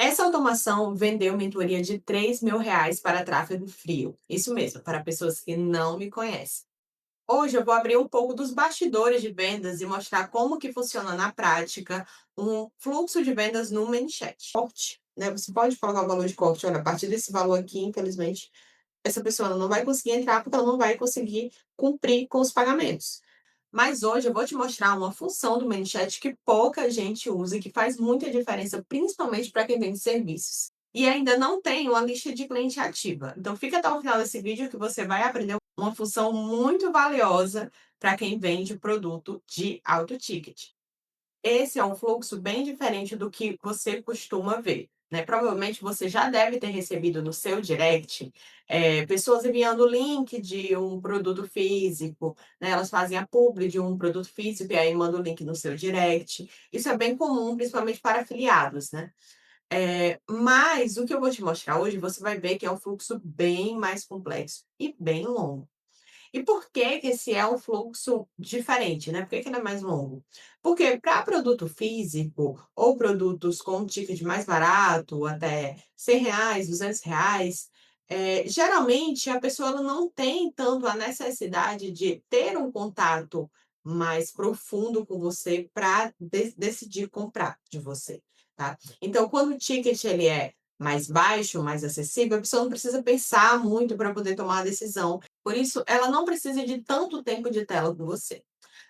Essa automação vendeu mentoria de R$ 3.000 para tráfego frio. Isso mesmo, para pessoas que não me conhecem. Hoje eu vou abrir um pouco dos bastidores de vendas e mostrar como que funciona na prática um fluxo de vendas no ManyChat. Corte, né? Você pode colocar o valor de corte. Olha, a partir desse valor aqui, infelizmente, essa pessoa ela não vai conseguir entrar porque ela não vai conseguir cumprir com os pagamentos. Mas hoje eu vou te mostrar uma função do ManyChat que pouca gente usa e que faz muita diferença, principalmente para quem vende serviços. E ainda não tem uma lista de cliente ativa. Então fica até o final desse vídeo que você vai aprender uma função muito valiosa para quem vende produto de alto ticket. Esse é um fluxo bem diferente do que você costuma ver, né. Provavelmente você já deve ter recebido no seu direct, pessoas enviando link de um produto físico, né, elas fazem a publi de um produto físico e aí manda o link no seu direct. Isso é bem comum, principalmente para afiliados, né. Mas o que eu vou te mostrar hoje, você vai ver que é um fluxo bem mais complexo e bem longo. E por que que esse é um fluxo diferente, né? Por que que ele é mais longo? Porque para produto físico ou produtos com um ticket mais barato, até R$ 100, R$ 200, geralmente a pessoa ela não tem tanto a necessidade de ter um contato mais profundo com você para decidir comprar de você, tá? Então, quando o ticket ele é mais baixo, mais acessível, a pessoa não precisa pensar muito para poder tomar a decisão. Por isso, ela não precisa de tanto tempo de tela com você.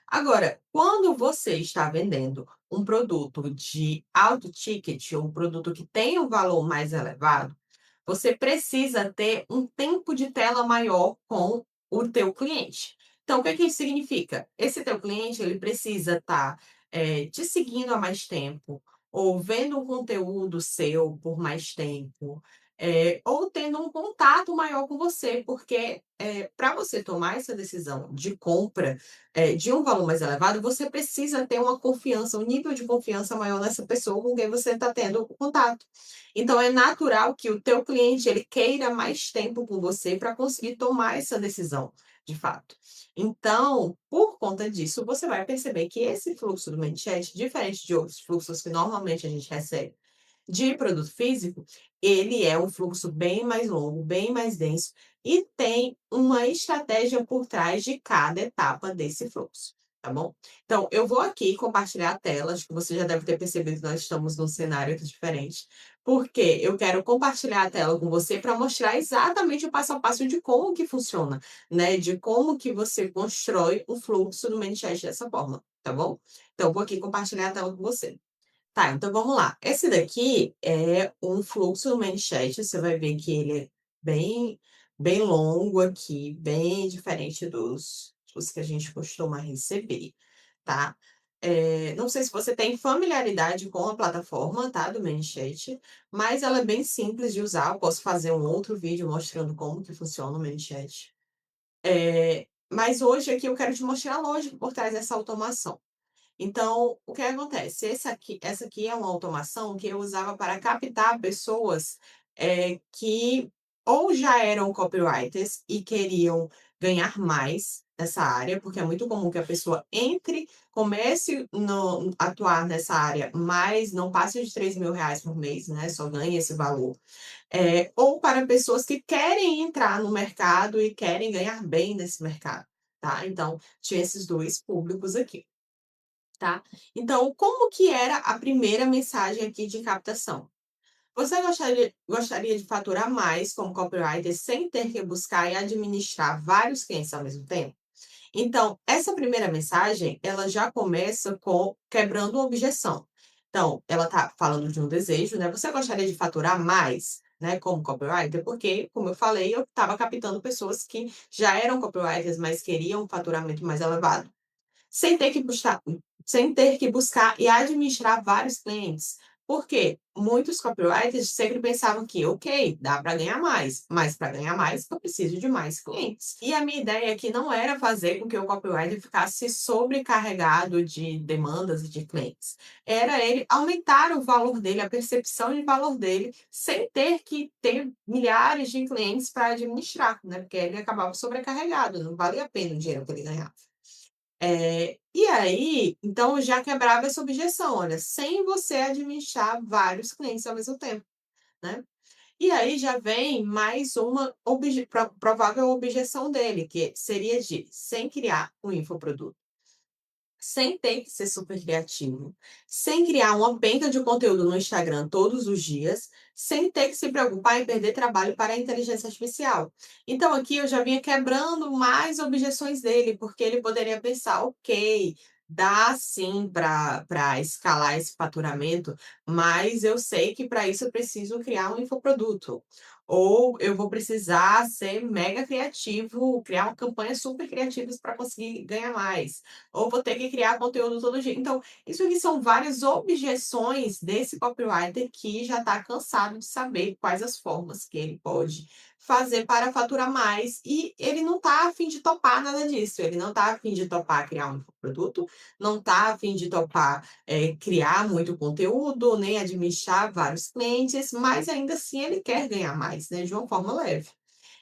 Agora, quando você está vendendo um produto de alto ticket, ou um produto que tem um valor mais elevado, você precisa ter um tempo de tela maior com o teu cliente. Então, o que que isso significa? Esse teu cliente, ele precisa estar, te seguindo há mais tempo, ou vendo um conteúdo seu por mais tempo, ou tendo um contato maior com você, porque, para você tomar essa decisão de compra, de um valor mais elevado, você precisa ter uma confiança, um nível de confiança maior nessa pessoa com quem você está tendo contato. Então é natural que o teu cliente ele queira mais tempo com você para conseguir tomar essa decisão, de fato. Então, por conta disso, você vai perceber que esse fluxo do ManyChat, diferente de outros fluxos que normalmente a gente recebe de produto físico, ele é um fluxo bem mais longo, bem mais denso e tem uma estratégia por trás de cada etapa desse fluxo, tá bom? Então, eu vou aqui compartilhar a tela, acho que você já deve ter percebido que nós estamos num cenário diferente, porque eu quero compartilhar a tela com você para mostrar exatamente o passo a passo de como que funciona, né? De como que você constrói o fluxo do ManyChat dessa forma, tá bom? Então, vou aqui compartilhar a tela com você. Tá, então vamos lá. Esse daqui é um fluxo do ManyChat, você vai ver que ele é bem bem longo aqui, bem diferente dos que a gente costuma receber, tá. Não sei se você tem familiaridade com a plataforma, tá, do ManyChat, mas ela é bem simples de usar, eu posso fazer um outro vídeo mostrando como que funciona o ManyChat. Mas hoje aqui eu quero te mostrar a lógica por trás dessa automação. Então, o que acontece? Essa aqui é uma automação que eu usava para captar pessoas, que ou já eram copywriters e queriam ganhar mais nessa área, porque é muito comum que a pessoa entre, comece no atuar nessa área, mas não passe de R$ 3.000 por mês, né, só ganhe esse valor. Ou para pessoas que querem entrar no mercado e querem ganhar bem nesse mercado, tá. Então, tinha esses 2 públicos aqui. Tá? Então, como que era a primeira mensagem aqui de captação? Você gostaria de faturar mais como copywriter sem ter que buscar e administrar vários clientes ao mesmo tempo? Então, essa primeira mensagem, ela já começa com quebrando uma objeção. Então, ela tá falando de um desejo, né? Você gostaria de faturar mais, né, como copywriter? Porque, como eu falei, eu estava captando pessoas que já eram copywriters, mas queriam um faturamento mais elevado. Sem ter que buscar sem ter que buscar e administrar vários clientes. Por quê? Muitos copywriters sempre pensavam que: "Ok, dá para ganhar mais, mas para ganhar mais eu preciso de mais clientes". E a minha ideia aqui não era fazer com que o copywriter ficasse sobrecarregado de demandas e de clientes. Era ele aumentar o valor dele, a percepção de valor dele, sem ter que ter milhares de clientes para administrar, né, porque ele acabava sobrecarregado, não valia a pena o dinheiro que ele ganhava. E aí, então eu já quebrava essa objeção, olha, sem você administrar vários clientes ao mesmo tempo, né. E aí já vem mais uma provável objeção dele, que seria de sem criar um infoproduto, sem ter que ser super criativo, sem criar uma penca de conteúdo no Instagram todos os dias, sem ter que se preocupar em perder trabalho para a inteligência artificial. Então aqui eu já vinha quebrando mais objeções dele, porque ele poderia pensar: "Ok, dá sim para escalar esse faturamento, mas eu sei que para isso eu preciso criar um infoproduto". Ou eu vou precisar ser mega criativo, criar uma campanha super criativas para conseguir ganhar mais, ou vou ter que criar conteúdo todo dia. Então, isso aqui são várias objeções desse copywriter que já está cansado de saber quais as formas que ele pode fazer para faturar mais e ele não está a fim de topar nada disso. Ele não está a fim de topar criar um produto, não está a fim de topar criar muito conteúdo, nem administrar vários clientes, mas ainda assim ele quer ganhar mais, né, de uma forma leve.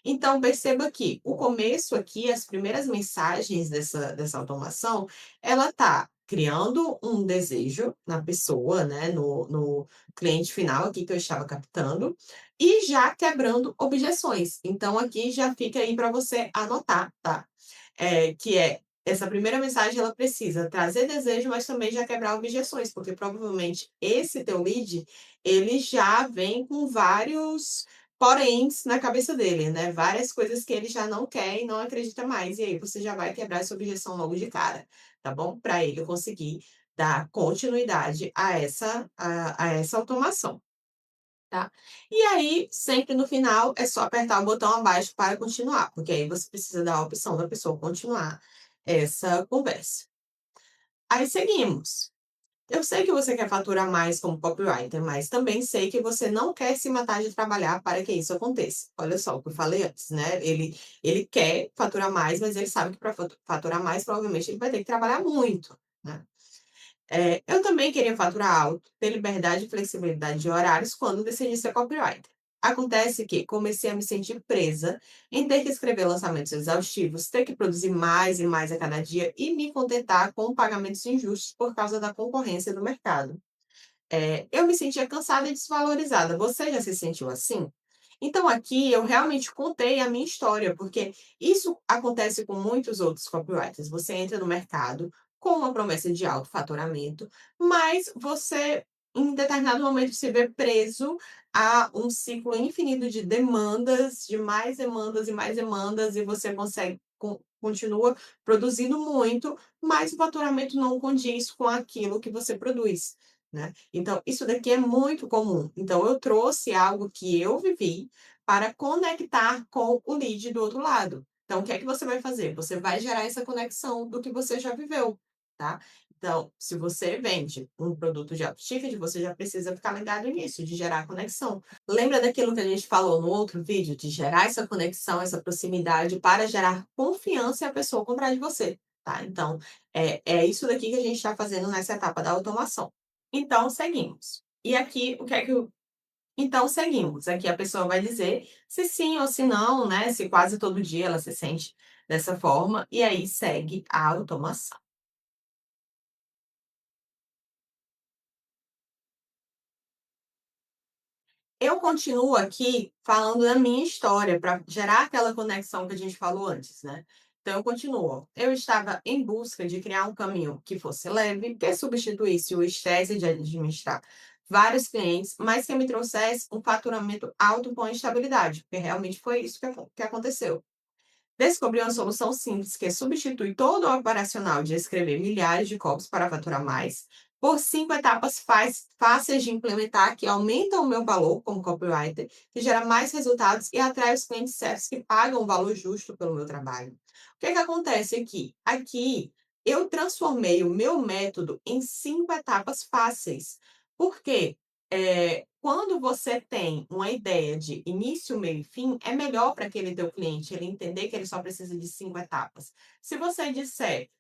Então perceba que o começo aqui, as primeiras mensagens dessa automação, ela está criando um desejo na pessoa, né, no cliente final aqui que eu estava captando, e já quebrando objeções. Então aqui já fica aí para você anotar, tá? Que é, essa primeira mensagem ela precisa trazer desejo, mas também já quebrar objeções, porque provavelmente esse teu lead, ele já vem com vários poréns na cabeça dele, né, várias coisas que ele já não quer e não acredita mais, e aí você já vai quebrar essa objeção logo de cara, tá bom? Para ele conseguir dar continuidade a essa automação. Tá? E aí, sempre no final, é só apertar o botão abaixo para continuar, porque aí você precisa dar a opção da pessoa continuar essa conversa. Aí seguimos. Eu sei que você quer faturar mais como copywriter, mas também sei que você não quer se matar de trabalhar para que isso aconteça. Olha só o que eu falei antes, né? Ele quer faturar mais, mas ele sabe que para faturar mais, provavelmente ele vai ter que trabalhar muito, né? Eu também queria faturar alto, ter liberdade e flexibilidade de horários quando decidi ser copywriter. Acontece que comecei a me sentir presa em ter que escrever lançamentos exaustivos, ter que produzir mais e mais a cada dia e me contentar com pagamentos injustos por causa da concorrência do mercado. Eu me sentia cansada e desvalorizada. Você já se sentiu assim? Então aqui eu realmente contei a minha história, porque isso acontece com muitos outros copywriters. Você entra no mercado com uma promessa de alto faturamento, mas você, em determinado momento, se vê preso a um ciclo infinito de demandas, de mais demandas, e você consegue, continua produzindo muito, mas o faturamento não condiz com aquilo que você produz, né? Então, isso daqui é muito comum. Então, eu trouxe algo que eu vivi para conectar com o lead do outro lado. Então, o que é que você vai fazer? Você vai gerar essa conexão do que você já viveu, tá? Então, se você vende um produto de alto ticket, você já precisa ficar ligado nisso, de gerar conexão. Lembra daquilo que a gente falou no outro vídeo, de gerar essa conexão, essa proximidade para gerar confiança e a pessoa comprar de você, tá? Então, é isso daqui que a gente está fazendo nessa etapa da automação. Então seguimos. E aqui o que é que o então seguimos, aqui a pessoa vai dizer se sim ou se não, né, se quase todo dia ela se sente dessa forma, e aí segue a automação. Eu continuo aqui falando da minha história, para gerar aquela conexão que a gente falou antes, né. Então eu continuo. Eu estava em busca de criar um caminho que fosse leve, que substituísse o estresse de administrar vários clientes, mas que me trouxesse um faturamento alto com estabilidade, porque realmente foi isso que aconteceu. Descobri uma solução simples que substitui todo o operacional de escrever milhares de copos para faturar mais, por 5 etapas fáceis de implementar que aumentam o meu valor como copywriter, que gera mais resultados e atrai os clientes certos que pagam o valor justo pelo meu trabalho. O que é que acontece aqui? Aqui eu transformei o meu método em 5 etapas fáceis. Por quê? Quando você tem uma ideia de início, meio e fim, é melhor para aquele teu cliente ele entender que ele só precisa de 5 etapas. Se você disser,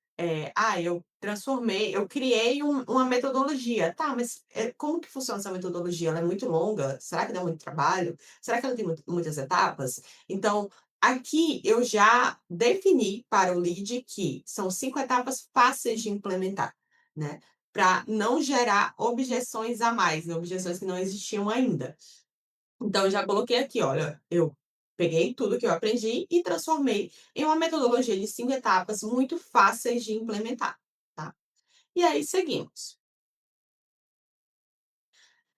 eu criei uma metodologia. Tá, mas como que funciona essa metodologia? Ela é muito longa? Será que dá muito trabalho? Será que ela tem muitas etapas? Então, Aqui eu já defini para o lead que são 5 etapas fáceis de implementar, né, para não gerar objeções a mais, né, objeções que não existiam ainda. Então eu já coloquei aqui: "Olha, eu peguei tudo que eu aprendi e transformei em uma metodologia de 5 etapas muito fáceis de implementar", tá. E aí seguimos.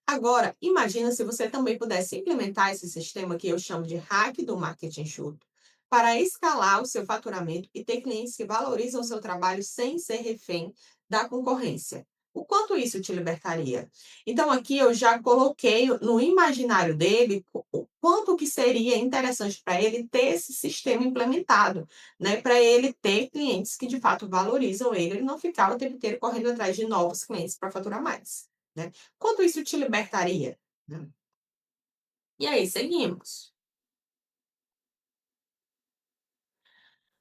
Agora, imagina se você também pudesse implementar esse sistema que eu chamo de hack do marketing enxuto, para escalar o seu faturamento e ter clientes que valorizam o seu trabalho sem ser refém da concorrência. O quanto isso te libertaria? Então, aqui eu já coloquei no imaginário dele o quanto que seria interessante para ele ter esse sistema implementado, né? Para ele ter clientes que de fato valorizam ele e não ficar o tempo inteiro correndo atrás de novos clientes para faturar mais, né? Quanto isso te libertaria? Né? E aí, seguimos.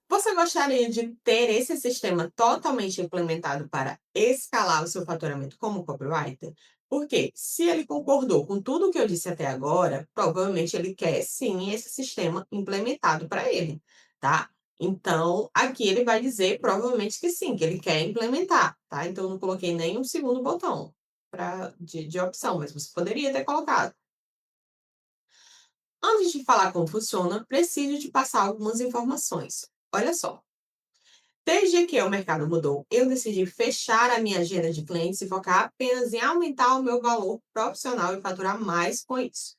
Você gostaria de ter esse sistema totalmente implementado para escalar o seu faturamento como copywriter? Porque se ele concordou com tudo o que eu disse até agora, provavelmente ele quer sim esse sistema implementado para ele, tá? Então, aqui ele vai dizer provavelmente que sim, que ele quer implementar, tá? Então, eu não coloquei nem um segundo botão de opção, mas você poderia ter colocado. Antes de falar como funciona, preciso te passar algumas informações. Olha só, desde que o mercado mudou, eu decidi fechar a minha agenda de clientes e focar apenas em aumentar o meu valor profissional e faturar mais com isso.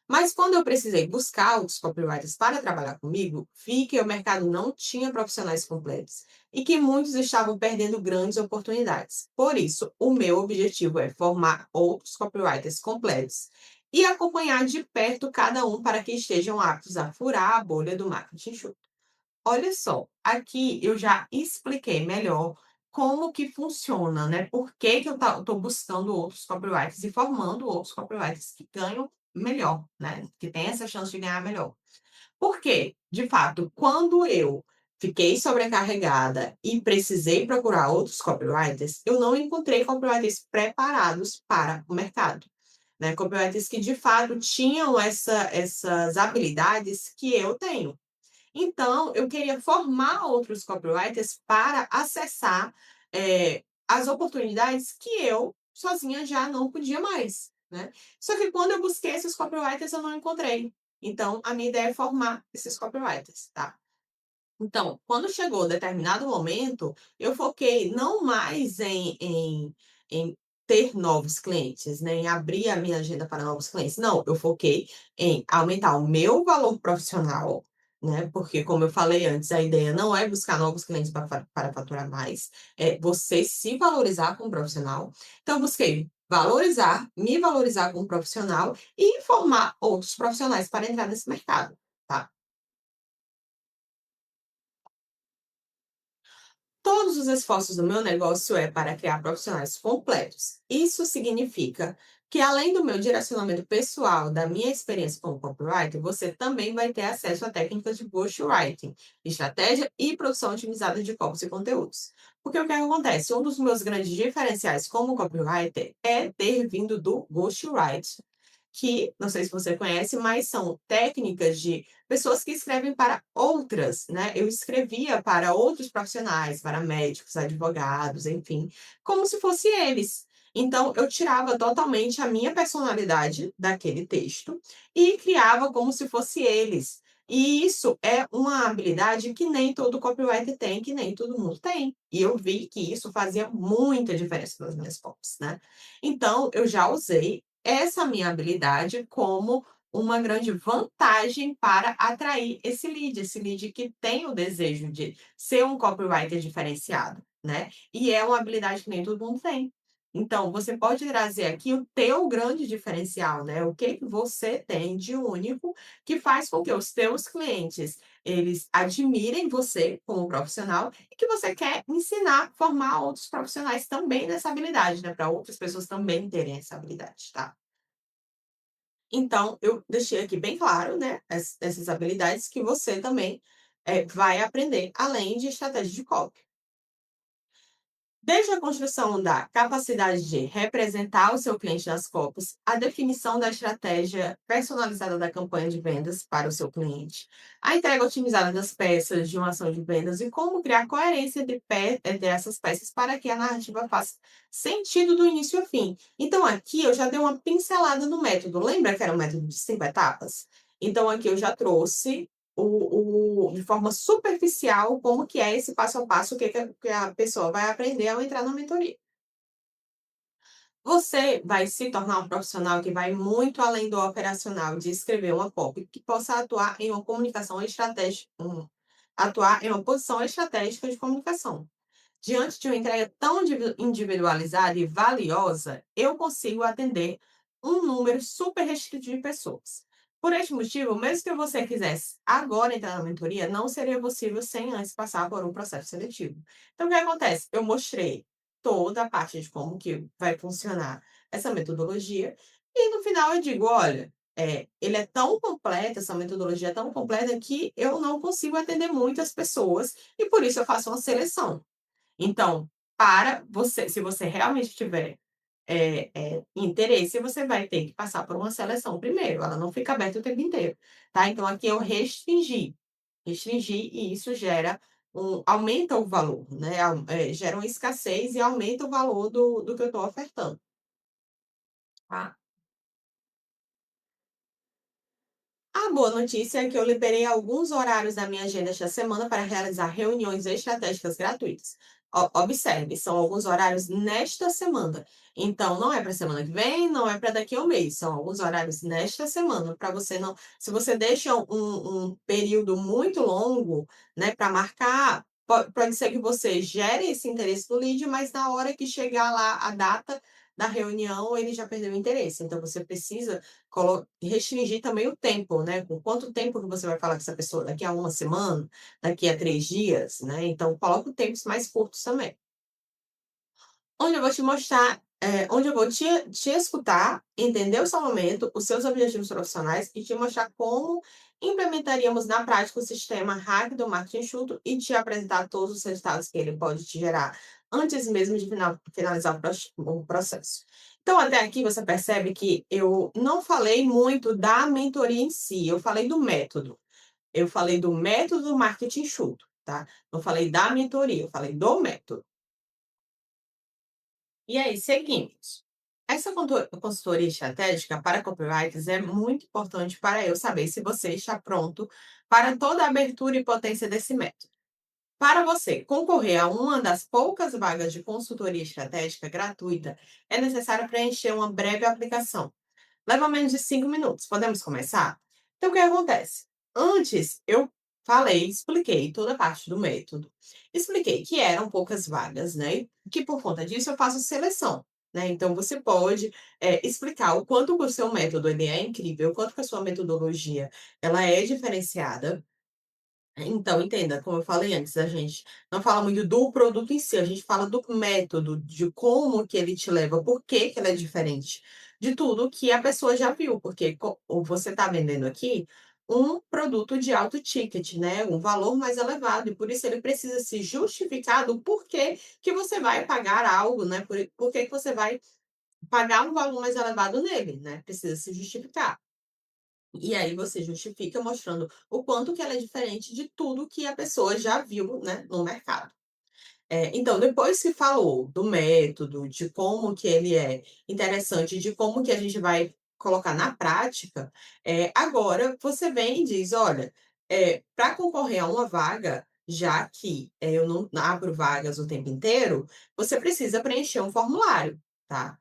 Mas quando eu precisei buscar outros copywriters para trabalhar comigo, vi que o mercado não tinha profissionais completos e que muitos estavam perdendo grandes oportunidades. Por isso, o meu objetivo é formar outros copywriters completos e acompanhar de perto cada um para que estejam aptos a furar a bolha do marketing enxuto. Olha só, aqui eu já expliquei melhor como que funciona, né, por que que eu estou buscando outros copywriters e formando outros copywriters que ganham melhor, né, que tem essa chance de ganhar melhor. Porque, de fato, quando eu fiquei sobrecarregada e precisei procurar outros copywriters, eu não encontrei copywriters preparados para o mercado, né, copywriters que de fato tinham essas habilidades que eu tenho. Então, eu queria formar outros copywriters para acessar, as oportunidades que eu sozinha já não podia mais, né. Só que quando eu busquei esses copywriters, eu não encontrei. Então, a minha ideia é formar esses copywriters, tá. Então, quando chegou determinado momento, eu foquei não mais em ter novos clientes, né, em abrir a minha agenda para novos clientes. Não, eu foquei em aumentar o meu valor profissional, né, porque como eu falei antes, a ideia não é buscar novos clientes para faturar mais, é você se valorizar como profissional. Então eu busquei me valorizar como profissional e formar outros profissionais para entrar nesse mercado, tá. Todos os esforços do meu negócio é para criar profissionais completos. Isso significa que, além do meu direcionamento pessoal, da minha experiência como copywriter, você também vai ter acesso a técnicas de ghostwriting, estratégia e produção otimizada de copies e conteúdos. Porque o que acontece? Um dos meus grandes diferenciais como copywriter é ter vindo do ghostwriting, que não sei se você conhece, mas são técnicas de pessoas que escrevem para outras, né. Eu escrevia para outros profissionais, para médicos, advogados, enfim, como se fosse eles. Então eu tirava totalmente a minha personalidade daquele texto e criava como se fosse eles. E isso é uma habilidade que nem todo copywriter tem, que nem todo mundo tem. E eu vi que isso fazia muita diferença nas minhas posts, né. Então eu já usei essa minha habilidade como uma grande vantagem para atrair esse lead que tem o desejo de ser um copywriter diferenciado, né, e é uma habilidade que nem todo mundo tem. Então, você pode trazer aqui o teu grande diferencial, né, o que que você tem de único, que faz com que os teus clientes, eles admirem você como profissional e que você quer ensinar, formar outros profissionais também nessa habilidade, né, para outras pessoas também terem essa habilidade, tá? Então, eu deixei aqui bem claro, né, essas habilidades que você também, vai aprender, além de estratégia de copy. Desde a construção da capacidade de representar o seu cliente nas copies, a definição da estratégia personalizada da campanha de vendas para o seu cliente, a entrega otimizada das peças de uma ação de vendas e como criar coerência entre essas peças para que a narrativa faça sentido do início ao fim. Então, aqui eu já dei uma pincelada no método. Lembra que era o método de 5 etapas? Então, aqui eu já trouxe de forma superficial como que é esse passo a passo, o que que a pessoa vai aprender ao entrar na mentoria. Você vai se tornar um profissional que vai muito além do operacional de escrever uma copy, que possa atuar em uma comunicação estratégica, atuar em uma posição estratégica de comunicação. Diante de uma entrega tão individualizada e valiosa, eu consigo atender um número super restrito de pessoas. Por este motivo, mesmo que você quisesse agora entrar na mentoria, não seria possível sem antes passar por um processo seletivo. Então, o que acontece? Eu mostrei toda a parte de como que vai funcionar essa metodologia e no final eu digo, olha, ele é tão completo, essa metodologia é tão completa que eu não consigo atender muitas pessoas e por isso eu faço uma seleção. Então, para você se você realmente tiver, interesse, você vai ter que passar por uma seleção primeiro, ela não fica aberta o tempo inteiro, tá. Então aqui eu restringi e isso gera aumenta o valor, né, gera uma escassez e aumenta o valor do que eu estou ofertando, tá. A boa notícia é que eu liberei alguns horários da minha agenda esta semana para realizar reuniões estratégicas gratuitas. Observe, são alguns horários nesta semana. Então, não é para semana que vem, não é para daqui a um mês. São alguns horários nesta semana, para você não. Se você deixa um período muito longo, né, para marcar, pode ser que você gere esse interesse do lead, mas na hora que chegar lá a data da reunião, ele já perdeu o interesse. Então, você precisa restringir também o tempo, né, com quanto tempo que você vai falar com essa pessoa, daqui a uma semana, daqui a 3 dias, né, então coloca tempos mais curtos também. Onde eu vou te mostrar, onde eu vou te escutar, entender o seu momento, os seus objetivos profissionais e te mostrar como implementaríamos na prática o sistema Hack do Marketing Enxuto e te apresentar todos os resultados que ele pode te gerar, antes mesmo de finalizar o processo. Então, até aqui você percebe que eu não falei muito da mentoria em si, eu falei do método. Eu falei do método do marketing enxuto, tá? Não falei da mentoria, eu falei do método. E aí, seguimos. Essa consultoria estratégica para copywriters é muito importante para eu saber se você está pronto para toda a abertura e potência desse método. Para você concorrer a uma das poucas vagas de consultoria estratégica gratuita, é necessário preencher uma breve aplicação. Leva menos de 5 minutos. Podemos começar? Então, o que acontece? Antes, eu expliquei toda a parte do método. Expliquei que eram poucas vagas, né? Que por conta disso eu faço seleção. Né? Então, você pode explicar o quanto o seu método ele é incrível, o quanto que a sua metodologia ela é diferenciada, então, entenda, como eu falei antes, a gente não fala muito do produto em si, a gente fala do método, de como que ele te leva, por que que ele é diferente de tudo que a pessoa já viu, porque você está vendendo aqui um produto de alto ticket, né? Um valor mais elevado, e por isso ele precisa se justificar do porquê que você vai pagar algo, né? Por que que você vai pagar um valor mais elevado nele, né? Precisa se justificar. E aí você justifica mostrando o quanto que ela é diferente de tudo que a pessoa já viu, né, no mercado. Então, depois que falou do método, de como que ele é interessante, de como que a gente vai colocar na prática, agora você vem e diz: "Olha, para concorrer a uma vaga, já que, eu não abro vagas o tempo inteiro, você precisa preencher um formulário, tá?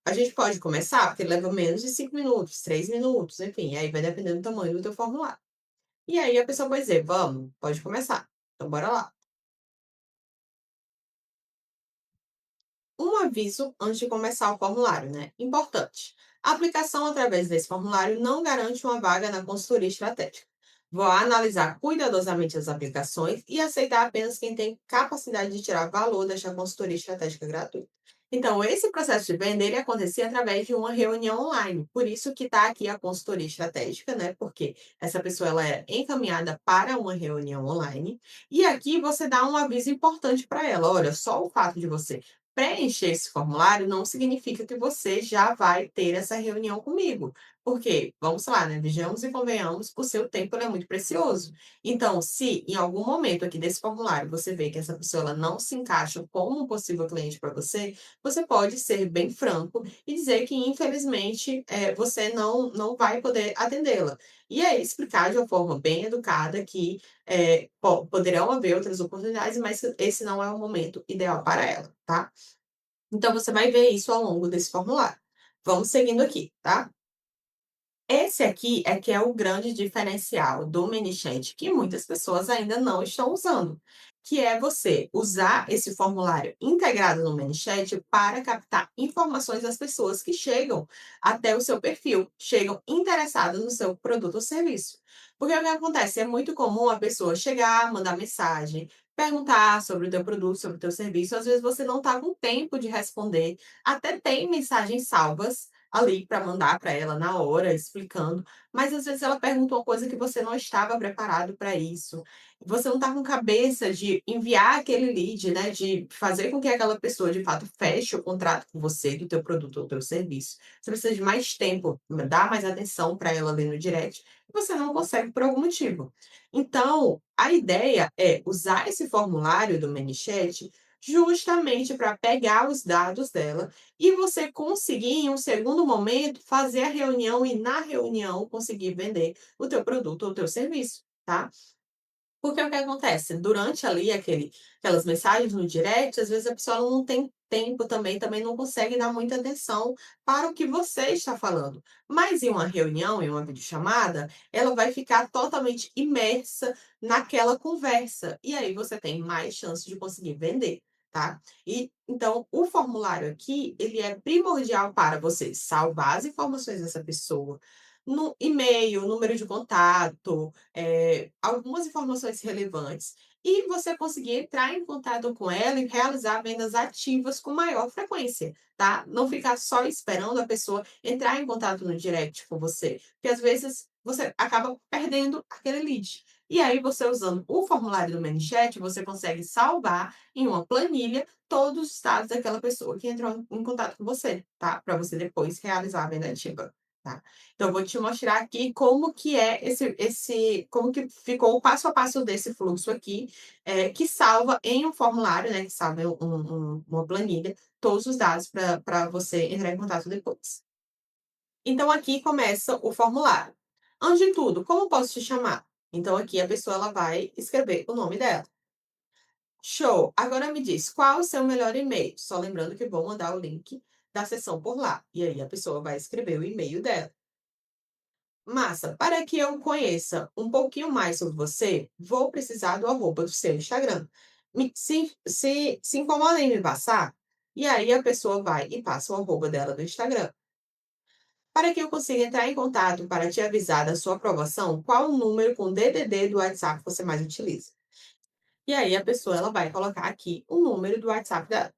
A gente pode começar, porque leva menos de 5 minutos, 3 minutos, enfim, aí vai dependendo do tamanho do teu formulário". E aí a pessoa vai dizer: "Vamos, pode começar, então bora lá". Um aviso antes de começar o formulário, né? Importante. A aplicação através desse formulário não garante uma vaga na consultoria estratégica. Vou analisar cuidadosamente as aplicações e aceitar apenas quem tem capacidade de tirar valor desta consultoria estratégica gratuita. Então, esse processo de venda, ele acontecia através de uma reunião online. Por isso que está aqui a consultoria estratégica, né? Porque essa pessoa ela é encaminhada para uma reunião online. E aqui você dá um aviso importante para ela. Olha, só o fato de você preencher esse formulário não significa que você já vai ter essa reunião comigo. Porque, vamos lá, né? Vejamos e convenhamos, o seu tempo ele é muito precioso. Então, se em algum momento aqui desse formulário você vê que essa pessoa ela não se encaixa como um possível cliente para você, você pode ser bem franco e dizer que infelizmente, você não vai poder atendê-la. E aí explicar de uma forma bem educada que, poderão haver outras oportunidades, mas esse não é o momento ideal para ela, tá. Então você vai ver isso ao longo desse formulário. Vamos seguindo aqui, tá. Esse aqui é que é o grande diferencial do ManyChat, que muitas pessoas ainda não estão usando, que é você usar esse formulário integrado no ManyChat para captar informações das pessoas que chegam até o seu perfil, chegam interessadas no seu produto ou serviço. Porque o que acontece? É muito comum a pessoa chegar, mandar mensagem, perguntar sobre o teu produto, sobre o teu serviço, às vezes você não está com tempo de responder, até tem mensagens salvas ali para mandar para ela na hora, explicando, mas às vezes ela pergunta uma coisa que você não estava preparado para isso. Você não está com cabeça de enviar aquele lead, né, de fazer com que aquela pessoa de fato feche o contrato com você do teu produto ou teu serviço. Você precisa de mais tempo, dar mais atenção para ela ali no direct, e você não consegue por algum motivo. Então, a ideia é usar esse formulário do ManyChat justamente para pegar os dados dela e você conseguir, em um segundo momento, fazer a reunião e na reunião conseguir vender o teu produto ou o teu serviço, tá? Porque o que acontece? Durante ali aquelas mensagens no direct, às vezes a pessoa ela não tem tempo também não consegue dar muita atenção para o que você está falando. Mas em uma reunião, em uma videochamada, ela vai ficar totalmente imersa naquela conversa. E aí você tem mais chance de conseguir vender, tá? E então o formulário aqui, ele é primordial para você salvar as informações dessa pessoa, no e-mail, número de contato, algumas informações relevantes, e você conseguir entrar em contato com ela e realizar vendas ativas com maior frequência, tá? Não ficar só esperando a pessoa entrar em contato no direct com você, porque às vezes você acaba perdendo aquele lead. E aí você usando o formulário do ManyChat, você consegue salvar em uma planilha todos os dados daquela pessoa que entrou em contato com você, tá? Para você depois realizar a venda ativa, tá? Então, eu vou te mostrar aqui como que é como que ficou o passo a passo desse fluxo aqui, que salva em um formulário, né, que salva em uma planilha, todos os dados para você entrar em contato depois. Então, aqui começa o formulário. Antes de tudo, como posso te chamar? Então, aqui a pessoa ela vai escrever o nome dela. Show! Agora me diz, qual o seu melhor e-mail? Só lembrando que vou mandar o link da sessão por lá. E aí a pessoa vai escrever o e-mail dela. Massa, para que eu conheça um pouquinho mais sobre você, vou precisar do arroba do seu Instagram. Se incomoda em me passar, e aí a pessoa vai e passa o arroba dela do Instagram. Para que eu consiga entrar em contato para te avisar da sua aprovação, qual o número com DDD do WhatsApp você mais utiliza? E aí a pessoa ela vai colocar aqui o número do WhatsApp dela.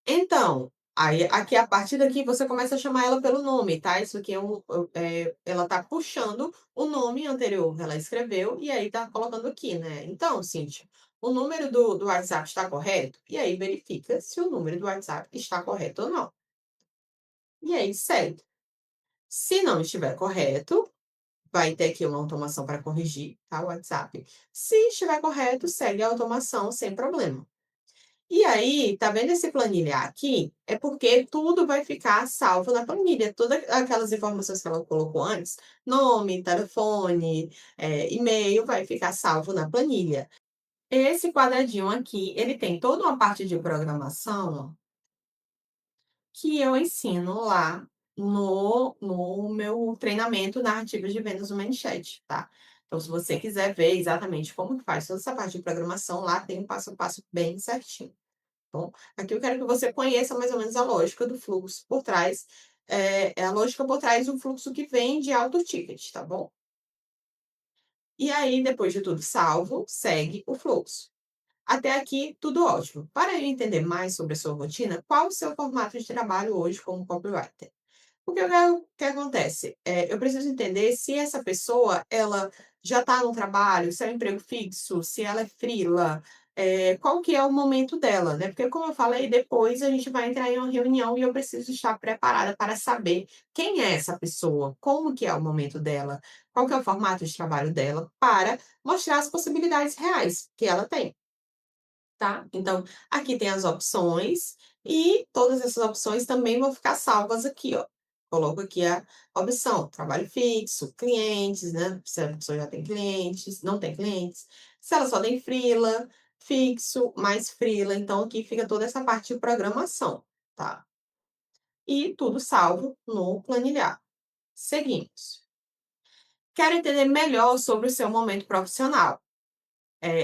Então, aí aqui a partir daqui você começa a chamar ela pelo nome, tá? Isso aqui ela tá puxando o nome anterior que ela escreveu e aí tá colocando aqui, né. Então, Cíntia, o número do WhatsApp está correto? E aí verifica se o número do WhatsApp está correto ou não. E aí segue. Se não estiver correto, vai ter aqui uma automação para corrigir, tá, o WhatsApp. Se estiver correto, segue a automação sem problema. E aí, tá vendo esse planilhar aqui? É porque tudo vai ficar salvo na planilha, todas aquelas informações que ela colocou antes, nome, telefone, e-mail, vai ficar salvo na planilha. Esse quadradinho aqui, ele tem toda uma parte de programação que eu ensino lá no meu treinamento Narrativas de Vendas no Mindset, tá? Então, se você quiser ver exatamente como que faz toda essa parte de programação, lá tem um passo a passo bem certinho. Bom, aqui eu quero que você conheça mais ou menos a lógica do fluxo por trás, é a lógica por trás do fluxo que vem de alto ticket, tá bom? E aí, depois de tudo salvo, segue o fluxo. Até aqui, tudo ótimo. Para eu entender mais sobre a sua rotina, qual o seu formato de trabalho hoje como copywriter? Porque o que acontece? Eu preciso entender se essa pessoa, ela já está no trabalho, se é um emprego fixo, se ela é freela, qual que é o momento dela, né? Porque como eu falei, depois a gente vai entrar em uma reunião e eu preciso estar preparada para saber quem é essa pessoa, como que é o momento dela, qual que é o formato de trabalho dela, para mostrar as possibilidades reais que ela tem. Tá? Então, aqui tem as opções e todas essas opções também vão ficar salvas aqui, ó. Coloco aqui a opção trabalho fixo, clientes, né? Se a pessoa já tem clientes, não tem clientes. Se ela só tem freela, fixo, mais freela. Então, aqui fica toda essa parte de programação, tá? E tudo salvo no planilhar. Seguimos. Quero entender melhor sobre o seu momento profissional.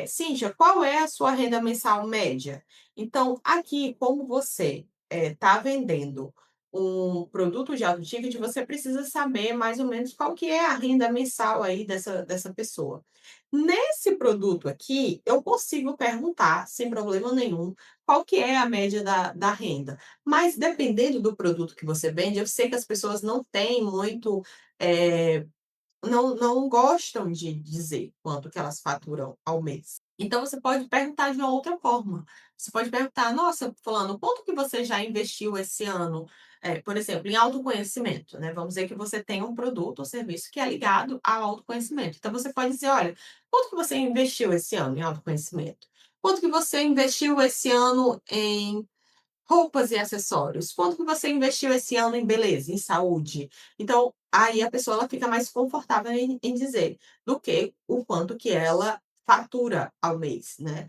Cíntia, qual é a sua renda mensal média? Então, aqui, como você está vendendo um produto de alto ticket, você precisa saber mais ou menos qual que é a renda mensal aí dessa pessoa. Nesse produto aqui, eu consigo perguntar, sem problema nenhum, qual que é a média da renda. Mas dependendo do produto que você vende, eu sei que as pessoas não têm muito, eh, não gostam de dizer quanto que elas faturam ao mês. Então você pode perguntar de uma outra forma. Você pode perguntar: "Nossa, fulano, quanto que você já investiu esse ano?", por exemplo, em autoconhecimento, né, vamos dizer que você tem um produto ou serviço que é ligado ao autoconhecimento. Então você pode dizer: "Olha, quanto que você investiu esse ano em autoconhecimento? Quanto que você investiu esse ano em roupas e acessórios. Quanto que você investiu esse ano em beleza, em saúde?". Então, aí a pessoa ela fica mais confortável em dizer, do que o quanto que ela fatura ao mês, né.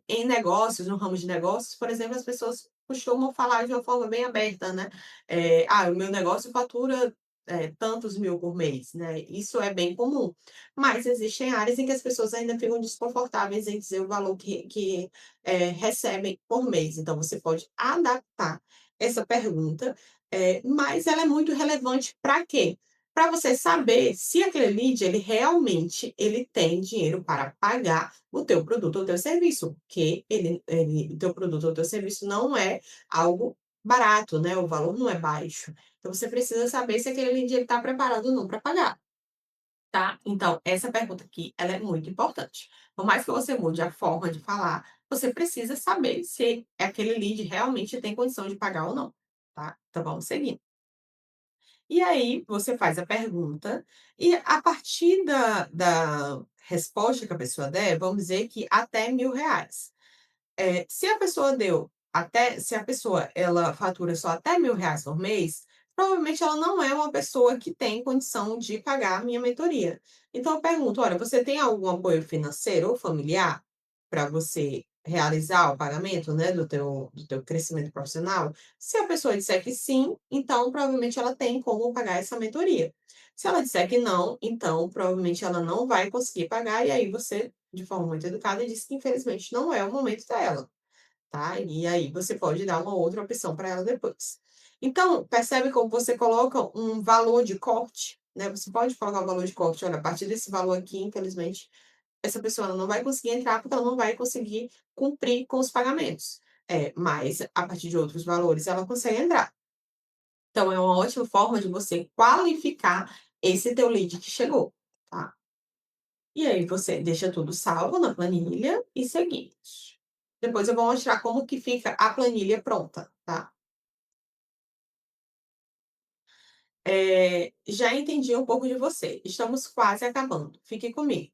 Em negócios, no ramo de negócios, por exemplo, as pessoas costumam falar de uma forma bem aberta, né. "Ah, o meu negócio fatura, tantos mil por mês", né. Isso é bem comum. Mas existem áreas em que as pessoas ainda ficam desconfortáveis em dizer o valor que recebem por mês. Então você pode adaptar essa pergunta, mas ela é muito relevante para quê? Para você saber se aquele lead, ele realmente ele tem dinheiro para pagar o teu produto ou o teu serviço, porque o teu produto ou o teu serviço não é algo barato, né, o valor não é baixo. Então você precisa saber se aquele lead está preparado ou não para pagar. Tá? Então, essa pergunta aqui, ela é muito importante. Por mais que você mude a forma de falar, você precisa saber se aquele lead realmente tem condição de pagar ou não, tá? Então vamos seguindo. E aí você faz a pergunta e a partir da resposta que a pessoa der, vamos dizer que até R$ 1.000. Se a pessoa deu até se a pessoa ela fatura só até R$ 1.000 por mês, provavelmente ela não é uma pessoa que tem condição de pagar a minha mentoria. Então eu pergunto: "Olha, você tem algum apoio financeiro ou familiar para você realizar o pagamento, né, do teu crescimento profissional?". Se a pessoa disser que sim, então provavelmente ela tem como pagar essa mentoria. Se ela disser que não, então provavelmente ela não vai conseguir pagar, e aí você, de forma muito educada, diz que infelizmente não é o momento dela, tá? E aí você pode dar uma outra opção para ela depois. Então, percebe como você coloca um valor de corte, né? Você pode colocar um valor de corte: "Olha, a partir desse valor aqui, infelizmente, essa pessoa ela não vai conseguir entrar, porque ela não vai conseguir cumprir com os pagamentos. Mas a partir de outros valores ela consegue entrar". Então é uma ótima forma de você qualificar esse teu lead que chegou, tá? E aí você deixa tudo salvo na planilha e seguinte. Depois eu vou mostrar como que fica a planilha pronta, tá? Já entendi um pouco de você. Estamos quase acabando. Fique comigo.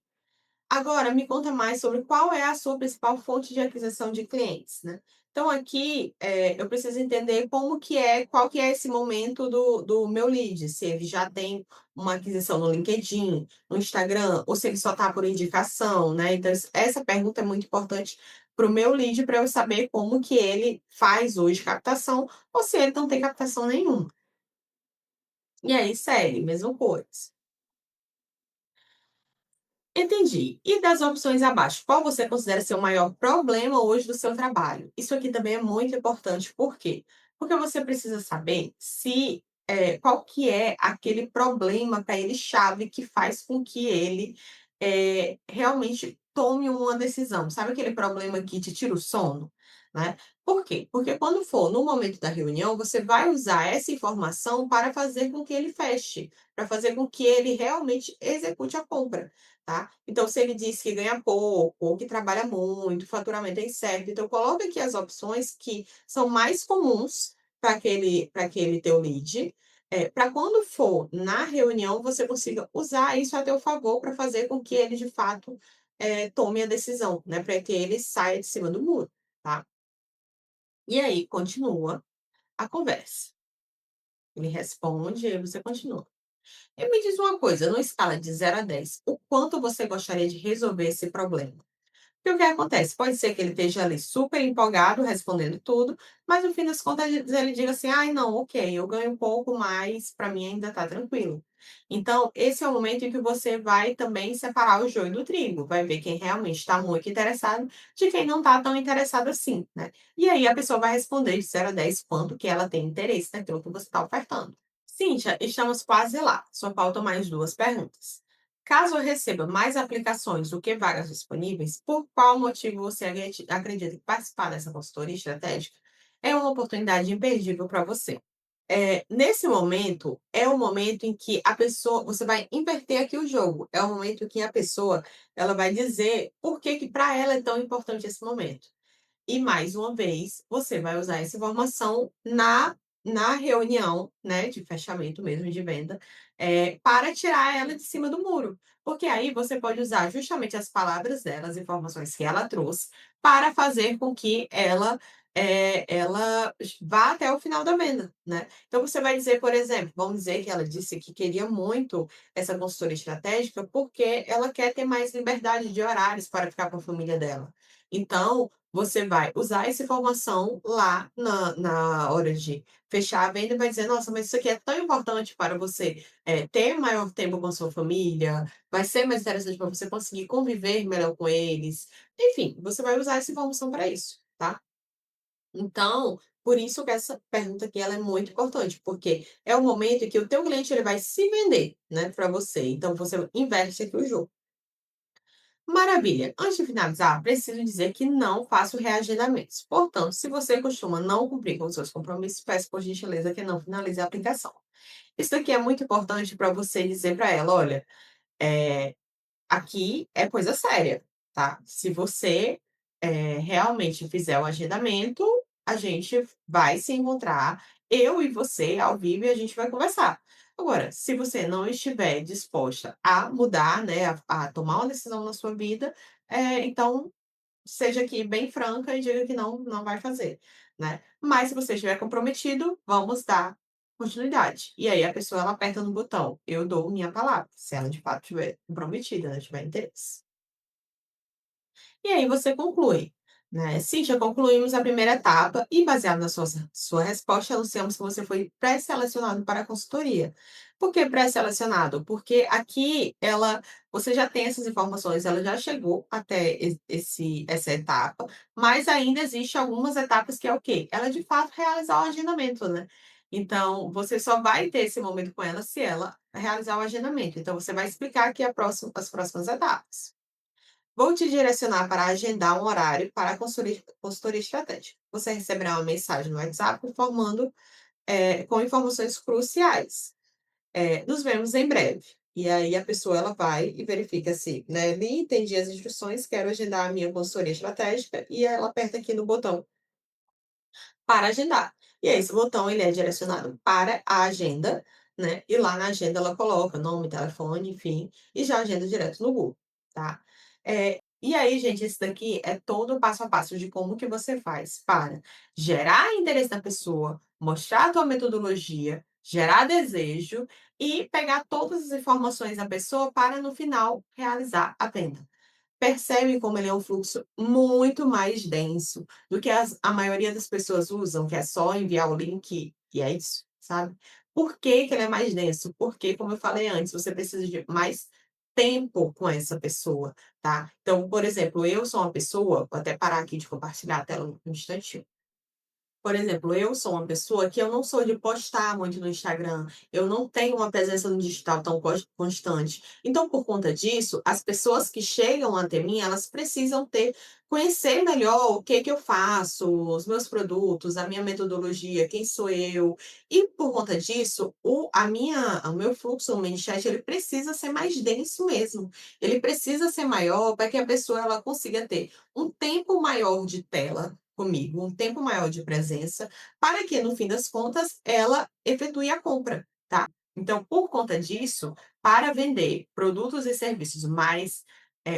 Agora me conta mais sobre qual é a sua principal fonte de aquisição de clientes, né. Então aqui, eu preciso entender qual que é esse momento do meu lead, se ele já tem uma aquisição no LinkedIn, no Instagram, ou se ele só está por indicação, né. Então essa pergunta é muito importante para o meu lead, para eu saber como que ele faz hoje captação, ou se ele não tem captação nenhuma. E aí segue, mesma coisa. Entendi. E das opções abaixo, qual você considera ser o maior problema hoje do seu trabalho? Isso aqui também é muito importante, por quê? Porque você precisa saber se, qual que é aquele problema para ele chave que faz com que ele realmente tome uma decisão. Sabe aquele problema que te tira o sono, né? Por quê? Porque quando for no momento da reunião, você vai usar essa informação para fazer com que ele feche, para fazer com que ele realmente execute a compra, tá? Então, se ele diz que ganha pouco, ou que trabalha muito, o faturamento é incerto, então coloca aqui as opções que são mais comuns para aquele teu lead, para quando for na reunião, você consiga usar isso a teu favor para fazer com que ele, de fato, tome a decisão, né, para que ele saia de cima do muro, tá. E aí continua a conversa. Ele responde, e aí você continua. E me diz uma coisa, numa escala de 0 a 10, o quanto você gostaria de resolver esse problema? Porque o que acontece? Pode ser que ele esteja ali super empolgado, respondendo tudo, mas no fim das contas ele diga assim: "Ai não, ok, eu ganho um pouco, mas para mim ainda está tranquilo". Então, esse é o momento em que você vai também separar o joio do trigo, vai ver quem realmente está muito interessado de quem não está tão interessado assim, né. E aí a pessoa vai responder de 0 a 10 quanto que ela tem interesse naquilo que você está ofertando. Cíntia, estamos quase lá. Só faltam mais 2 perguntas. Caso eu receba mais aplicações do que vagas disponíveis, por qual motivo você acredita que participar dessa consultoria estratégica é uma oportunidade imperdível para você? Nesse momento, é o momento em que a pessoa você vai inverter aqui o jogo, é o momento em que a pessoa, ela vai dizer por que que para ela é tão importante esse momento. E mais uma vez, você vai usar essa informação na reunião, né, de fechamento mesmo de venda, para tirar ela de cima do muro. Porque aí você pode usar justamente as palavras dela, as informações que ela trouxe, para fazer com que ela vá até o final da venda, né. Então você vai dizer, por exemplo, vamos dizer que ela disse que queria muito essa consultoria estratégica, porque ela quer ter mais liberdade de horários para ficar com a família dela. Então, você vai usar essa informação lá na hora de fechar a venda e vai dizer: "Nossa, mas isso aqui é tão importante para você, ter maior tempo com a sua família, vai ser mais interessante para você conseguir conviver melhor com eles". Enfim, você vai usar essa informação para isso, tá. Então, por isso que essa pergunta aqui ela é muito importante, porque é o momento em que o teu cliente ele vai se vender, né, para você, então você inverte aqui o jogo. Maravilha! Antes de finalizar, preciso dizer que não faço reagendamentos. Portanto, se você costuma não cumprir com os seus compromissos, peço por gentileza que não finalize a aplicação. Isso daqui é muito importante para você dizer para ela: olha, eh, aqui é coisa séria, tá? Se você, realmente fizer o agendamento, a gente vai se encontrar, eu e você, ao vivo, e a gente vai conversar. Agora, se você não estiver disposta a mudar, né, a tomar uma decisão na sua vida, então seja aqui bem franca e diga que não vai fazer, né. Mas se você estiver comprometido, vamos dar continuidade. E aí a pessoa ela aperta no botão, eu dou minha palavra, se ela de fato estiver comprometida, né, tiver interesse. E aí você conclui, né: "Cíntia, concluímos a primeira etapa e baseado na sua resposta, anunciamos que você foi pré-selecionado para a consultoria". Por que pré-selecionado? Porque aqui você já tem essas informações, ela já chegou até essa etapa, mas ainda existe algumas etapas que é o quê? Ela de fato realizar o agendamento, né. Então, você só vai ter esse momento com ela se ela realizar o agendamento. Então você vai explicar aqui as próximas etapas. Vou te direcionar para agendar um horário para a consultoria estratégica. Você receberá uma mensagem no WhatsApp com informações cruciais. Nos vemos em breve. E aí a pessoa ela vai e verifica se, né, li, entendi as instruções, quero agendar a minha consultoria estratégica e ela aperta aqui no botão para agendar. E aí esse botão ele é direcionado para a agenda, né, e lá na agenda ela coloca nome, telefone, enfim, e já agenda direto no Google, tá. E aí gente, esse daqui é todo o passo a passo de como que você faz para gerar interesse na pessoa, mostrar a tua metodologia, gerar desejo e pegar todas as informações da pessoa para no final realizar a venda. Percebe como ele é um fluxo muito mais denso do que a maioria das pessoas usam, que é só enviar o link e é isso, sabe. Por que que ele é mais denso? Porque, como eu falei antes, você precisa de mais tempo com essa pessoa, tá. Então, por exemplo, eu sou uma pessoa vou até parar aqui de compartilhar a tela um instantinho. Por exemplo, eu sou uma pessoa que eu não sou de postar muito no Instagram, eu não tenho uma presença no digital tão constante. Então, por conta disso, as pessoas que chegam até mim, elas precisam conhecer melhor o que eu faço, os meus produtos, a minha metodologia, quem sou eu. E por conta disso, o meu fluxo no ManyChat, ele precisa ser mais denso mesmo. Ele precisa ser maior para que a pessoa ela consiga ter um tempo maior de tela comigo, um tempo maior de presença, para que no fim das contas ela efetue a compra, tá. Então, por conta disso, para vender produtos e serviços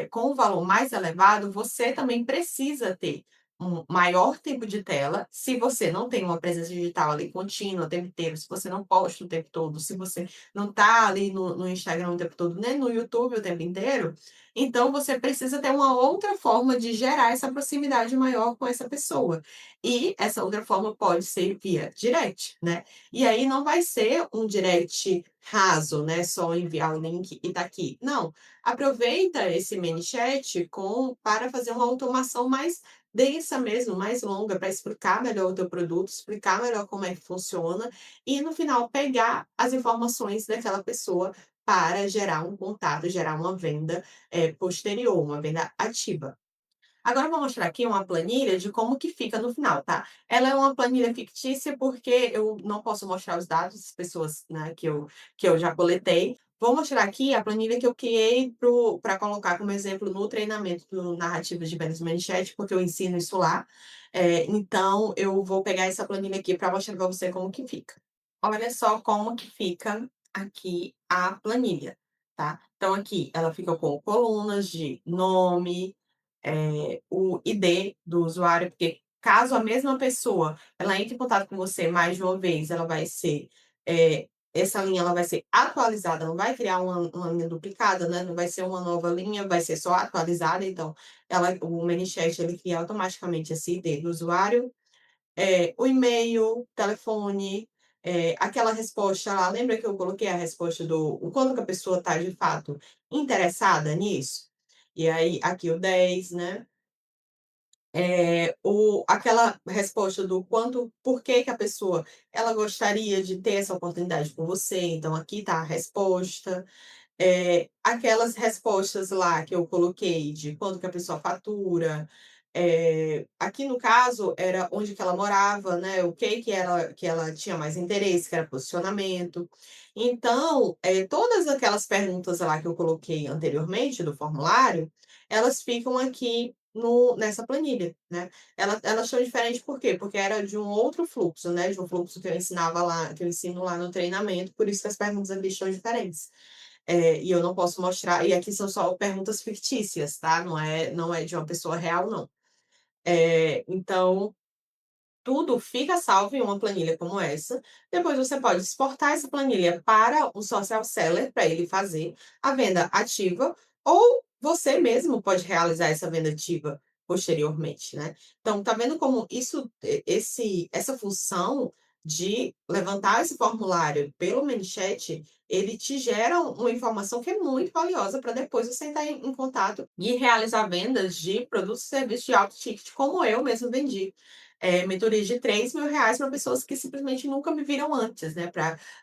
com um valor mais elevado, você também precisa ter um maior tempo de tela, se você não tem uma presença digital ali contínua o tempo inteiro, se você não posta o tempo todo, se você não está ali no Instagram o tempo todo, nem no YouTube o tempo inteiro, então você precisa ter uma outra forma de gerar essa proximidade maior com essa pessoa. E essa outra forma pode ser via direct, né. E aí não vai ser um direct raso, né, só enviar o link e tá aqui. Não, aproveita esse ManyChat para fazer uma automação mais densa mesmo, mais longa, para explicar melhor o teu produto, explicar melhor como é que funciona e no final pegar as informações daquela pessoa para gerar um contato, gerar uma venda posterior, uma venda ativa. Agora eu vou mostrar aqui uma planilha de como que fica no final, tá. Ela é uma planilha fictícia, porque eu não posso mostrar os dados das pessoas, né, que eu já coletei. Vou mostrar aqui a planilha que eu criei para colocar como exemplo no treinamento do Narrativas de Vendas Manchete, porque eu ensino isso lá. Então eu vou pegar essa planilha aqui para mostrar para você como que fica. Olha só como que fica aqui a planilha, tá. Então aqui ela fica com colunas de nome, o ID do usuário, porque caso a mesma pessoa, ela entre em contato com você mais de uma vez, essa linha ela vai ser atualizada, não vai criar uma linha duplicada, né, não vai ser uma nova linha, vai ser só atualizada, então o ManyChat ele cria automaticamente esse ID do usuário, o e-mail, telefone, aquela resposta lá, lembra que eu coloquei a resposta do o quanto que a pessoa está de fato interessada nisso? E aí aqui o 10, né. Aquela resposta do por que que a pessoa, ela gostaria de ter essa oportunidade com você, então aqui está a resposta. Aquelas respostas lá que eu coloquei de quanto que a pessoa fatura, aqui no caso era onde que ela morava, né, o que ela tinha mais interesse, que era posicionamento. Então, todas aquelas perguntas lá que eu coloquei anteriormente do formulário, elas ficam aqui nessa planilha, né. Elas são diferentes por quê? Porque era de um outro fluxo, né, de um fluxo que eu ensino lá no treinamento, por isso que as perguntas aqui estão diferentes. E eu não posso mostrar e aqui são só perguntas fictícias, tá, não é de uma pessoa real não. Então, tudo fica salvo em uma planilha como essa, depois você pode exportar essa planilha para um social seller, para ele fazer a venda ativa, ou você mesmo pode realizar essa venda ativa posteriormente, né. Então, tá vendo como essa função de levantar esse formulário pelo ManyChat, ele te gera uma informação que é muito valiosa para depois você entrar em contato e realizar vendas de produtos e serviços de alto ticket, como eu mesmo vendi mentorias de R$ 3.000 para pessoas que simplesmente nunca me viram antes, né,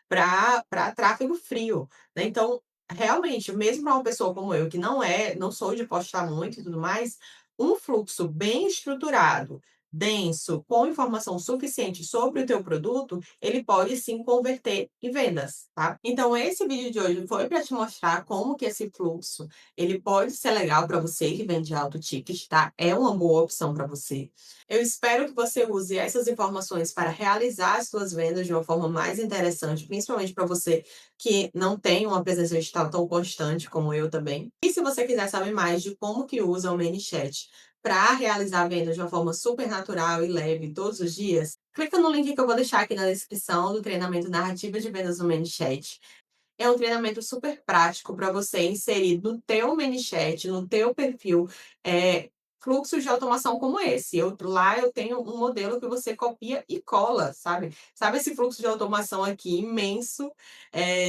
para tráfego frio, né. Então, realmente, mesmo para uma pessoa como eu, que não sou de postar muito e tudo mais, um fluxo bem estruturado, denso, com informação suficiente sobre o teu produto, ele pode sim converter em vendas, tá. Então esse vídeo de hoje foi para te mostrar como que esse fluxo, ele pode ser legal para você que vende alto ticket, tá, é uma boa opção para você. Eu espero que você use essas informações para realizar as suas vendas de uma forma mais interessante, principalmente para você que não tem uma presença digital tão constante como eu também. E se você quiser saber mais de como que usa o ManyChat para realizar vendas de uma forma super natural e leve todos os dias, clica no link que eu vou deixar aqui na descrição do treinamento Narrativas de Vendas no ManyChat. É um treinamento super prático para você inserir no teu ManyChat, no teu perfil, fluxos de automação como esse. Eu tenho um modelo que você copia e cola, sabe. Sabe esse fluxo de automação aqui imenso,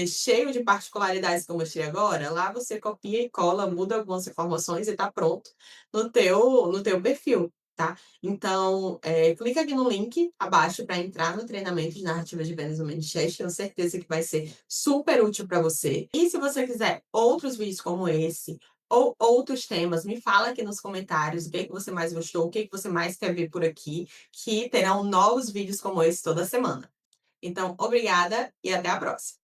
cheio de particularidades que eu mostrei agora? Lá você copia e cola, muda algumas informações e está pronto no teu perfil. tá? Então, clica aqui no link abaixo para entrar no treinamento de narrativa de vendas no Manifest, tenho certeza que vai ser super útil para você. E se você quiser outros vídeos como esse, ou outros temas, me fala aqui nos comentários o que você mais gostou, o que você mais quer ver por aqui, que terão novos vídeos como esse toda semana. Então, obrigada e até a próxima.